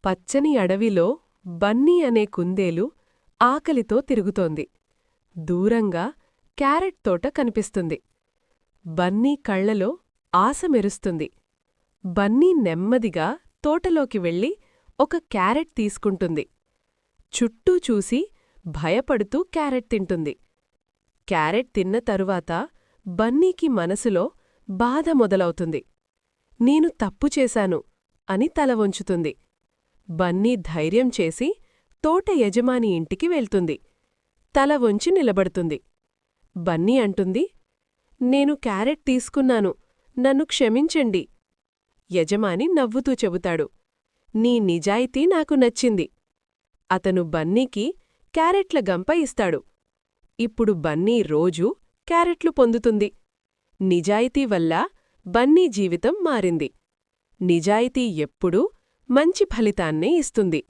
పచ్చని అడవిలో బన్నీ అనే కుందేలు ఆకలితో తిరుగుతోంది. దూరంగా క్యారెట్ తోట కనిపిస్తుంది. బన్నీ కళ్లలో ఆశ మెరుస్తుంది. బన్నీ నెమ్మదిగా తోటలోకి వెళ్ళి ఒక క్యారెట్ తీసుకుంటుంది. చుట్టూ చూసి భయపడుతూ క్యారెట్ తింటుంది. క్యారెట్ తిన్న తరువాత బన్నీకి మనసులో బాధ మొదలవుతుంది. నేను తప్పు చేశాను అని తల వంచుతుంది. బన్నీ ధైర్యం చేసి తోట యజమాని ఇంటికి వెళ్తుంది. తల వంచి నిలబడుతుంది. బన్నీ అంటుంది, నేను క్యారెట్ తీసుకున్నాను, నన్ను క్షమించండి. యజమాని నవ్వుతూ చెబుతాడు, నీ నిజాయితీ నాకు నచ్చింది. అతను బన్నీకి క్యారెట్ల గంప ఇస్తాడు. ఇప్పుడు బన్నీ రోజూ క్యారెట్లు పొందుతుంది. నిజాయితీ వల్ల బన్నీ జీవితం మారింది. నిజాయితీ ఎప్పుడూ మంచి ఫలితాన్నే ఇస్తుంది.